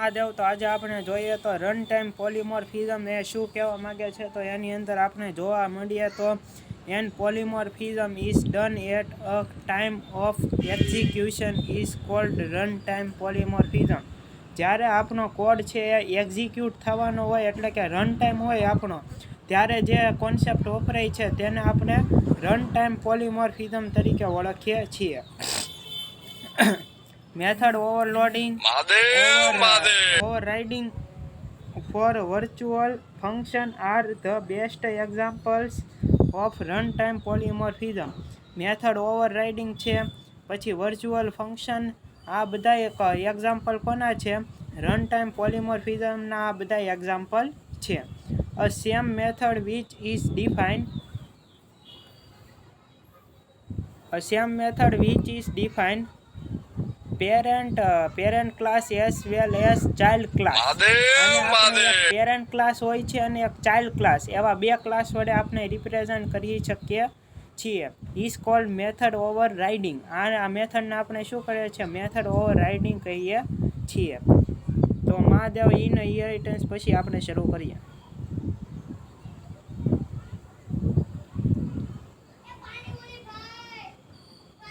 મહાદેવ તો આજે આપણે જોઈએ તો રન ટાઈમ પોલીમોર્ફિઝમ એ શું કહેવા માંગે છે તો એની અંદર આપણે જોવા મળીએ તો an polymorphism is done at a time of execution is called run time polymorphism. જ્યારે આપણો કોડ છે એ એક્ઝિક્યુટ થવાનો હોય એટલે કે રન ટાઈમ હોય આપણો, ત્યારે જે કોન્સેપ્ટ વપરાય છે તેને આપણે રન ટાઈમ પોલીમોર્ફિઝમ તરીકે ઓળખીએ છીએ. Method overloading, overriding for virtual function are the best examples of runtime polymorphism. Method overriding છે, પછી વર્ચ્યુઅલ ફંક્શન, આ બધા એક એક્ઝામ્પલ કોના છે? રન ટાઈમ પોલીમોર્ફિઝમના આ બધા એક્ઝામ્પલ છે. A same method which is defined parent class as well as child class. Parent class હોય છે અને એક ચાઇલ્ડ ક્લાસ, એવા બે ક્લાસ વડે આપણે રિપ્રેઝન્ટ કરી શકીએ છીએ. Is called method overriding. આ મેથડને આપણે શું કરીએ છીએ? મેથડ ઓવરરાઇડિંગ કહીએ છીએ. તો મહાદેવ ઇન ઇનહેરિટન્સ પછી આપણે શરૂ કરીએ.